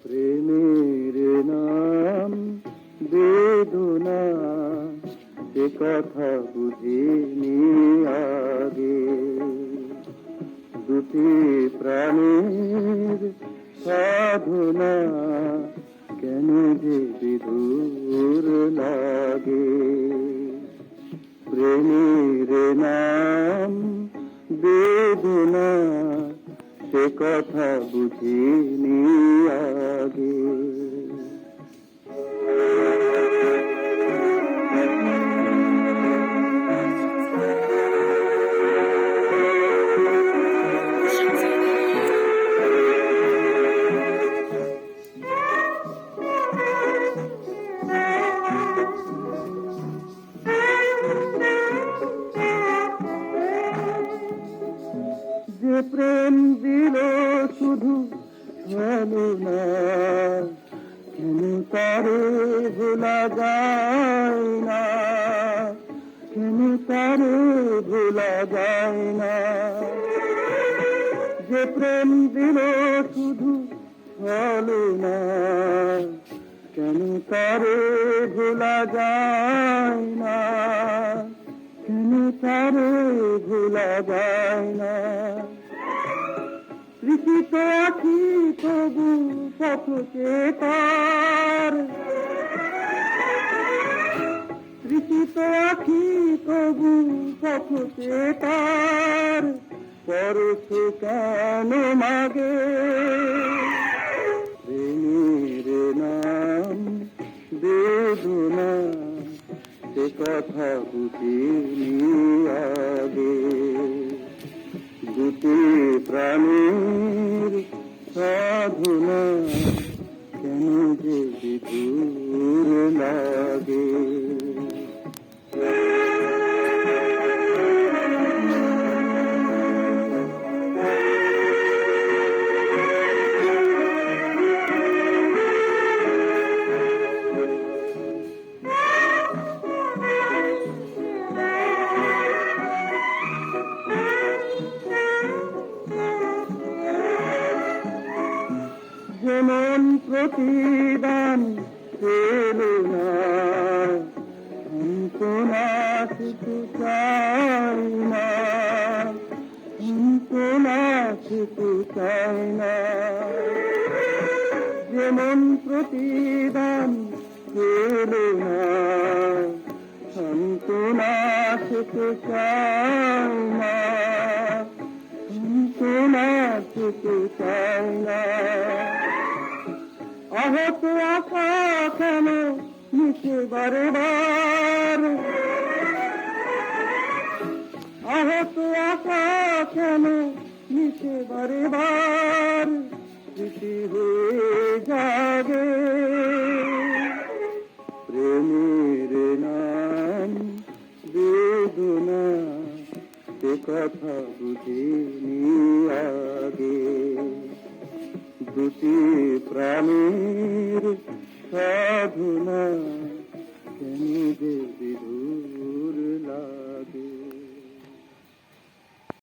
প্রেমের নাম বেদনা, সে কথা বুঝিনি আগে। দুটি প্রাণের সাধনা, কেন যে বিধুর লাগে। প্রেমের নাম বেদনা, সে কথা বুঝিনি আগে। যে প্রেম দিল শুধু ছলনা, কেন তারে ভোলা যায় না, কেন তারে ভোলা যায় না। যে প্রেম দিল শুধু ছলনা, কেন তারে ভোলা যায় না, কেন তারে ভোলা যায় না। লিখিত আছি তবু পথকে তার, লিখিত আছি তবু পথকে তার, পরশ কেন মাগে। প্রেমের নাম বেদনা, সে কথা বুঝিনি আগে। দুটি প্রাণের সাধনা, কেন যে বিধুর লাগে। যেমন প্রতিদান পেল না, সান্ত্বনা শুধু চাই না, সান্ত্বনা শুধু চাই না। যেমন প্রতিদান পেল না, সান্ত্বনা শুধু চাই না, সান্ত্বনা শুধু চাই না। আহত আশা কেন নিচে বারে বার, আহত আশা কেন নিচে বারে বার, স্মৃতি হয়ে যাবে। প্রেমের নাম বেদনা, সে কথা বুঝিনি আগে। দুটি প্রাণের সাধনা, কেন যে